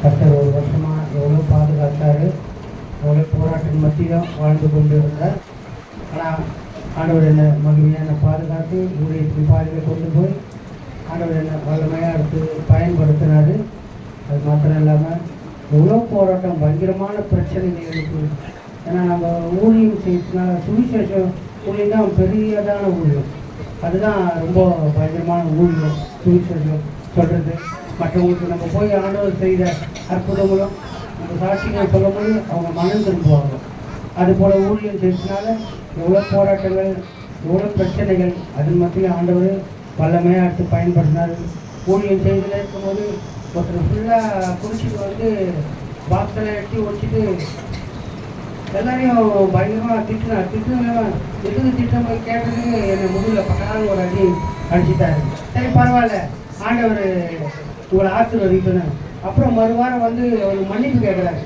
கர்த்தர் ஒரு வருஷமாக எவ்வளோ பாதுகாத்தார், எவ்வளோ போராட்டம் மத்தியிலும் வாழ்ந்து கொண்டு இருந்தார். ஆனால் ஆண்டவர் என்ன மகிமையான பாதுகாத்து ஊழியத்தின் பாதையில் கொண்டு போய் ஆண்டவர் என்ன வல்லமையாக எடுத்து பயன்படுத்தினார். அது மாத்திரம் இல்லாமல் எவ்வளோ போராட்டம், பயங்கரமான பிரச்சனைகள் இருக்குது. ஏன்னா நம்ம ஊழியம் செய்யறதுனால சுவிசேஷம் ஊழியம் தான் பெரியதான ஊழியம். அதுதான் ரொம்ப பயங்கரமான ஊழியம். சுவிசேஷம் சொல்கிறது, மற்றவங்களுக்கு நம்ம போய் ஆண்டவர் செய்த அற்புதங்களும் நம்ம சாட்சிகள் சொல்லும்போது அவங்க மனம் திரும்புவாங்க. அதுபோல் ஊழியம் செய்யறதுனால எவ்வளோ போராட்டங்கள், எவ்வளோ பிரச்சனைகள், அதன் மத்தியில் ஆண்டவர் வல்லமையாக எடுத்து பயன்படுத்தினார். ஊழியம் செய்தில் இருக்கும்போது ஒருத்தர் ஃபுல்லாக குடிச்சிட்டு பாக்ஸில் எட்டி ஒடிச்சிட்டு எல்லாரையும் பயங்கரமாக திட்டுனவன் எதுக்கு திட்டம் போய் கேட்டதுக்கு என்னை முதுகில் பக்கத்தால் ஒரு அடி அடிச்சுட்டாரு. சரி பரவாயில்ல, ஆண்டவர் உங்களை ஆசீர்வதிக்கணும். அப்புறம் மறுவாரம் அவர் மன்னிப்பு கேட்குறாரு.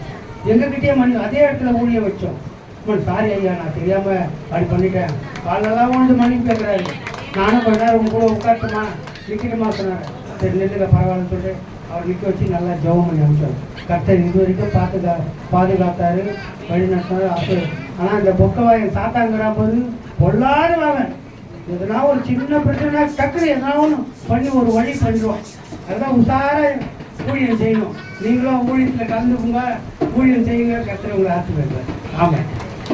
எங்ககிட்டயே மன்னிப்பு, அதே இடத்துல ஊழிய வச்சோம். சாரி ஐயா, நான் தெரியாமல் அப்படி பண்ணிட்டேன், காலெல்லாம் மன்னிப்பு கேட்குறாரு. நானும் கொஞ்ச நேரம் உங்க கூட உட்காரட்டுமா நிற்கட்டுமா சொன்னார். சரி நெல்லுங்க பரவாயில்லன்னு சொல்லிட்டு அவர் நிற்க வச்சு நல்லா ஜெபம் பண்ணி அனுப்பிச்சார். கர்த்தர் இது வரைக்கும் பாதுகாத்தாரு, வழி நடத்தினார். ஆனால் இந்த பொக்கவாயன் சாத்தாங்கிறா போது பொல்லாத வாங்க, எதனா ஒரு சின்ன பிரச்சனை டக்குனு எதனா ஒன்று பண்ணி ஒரு வழி பண்ணிடுவோம். அதுதான் உஷார ஊழியம் செய்யணும். நீங்களும் ஊழியத்தில் கலந்துக்குங்க, ஊழியம் செய்யுங்க. கர்த்தர் உங்களை ஆசீர்வதிப்பார். ஆமாம்.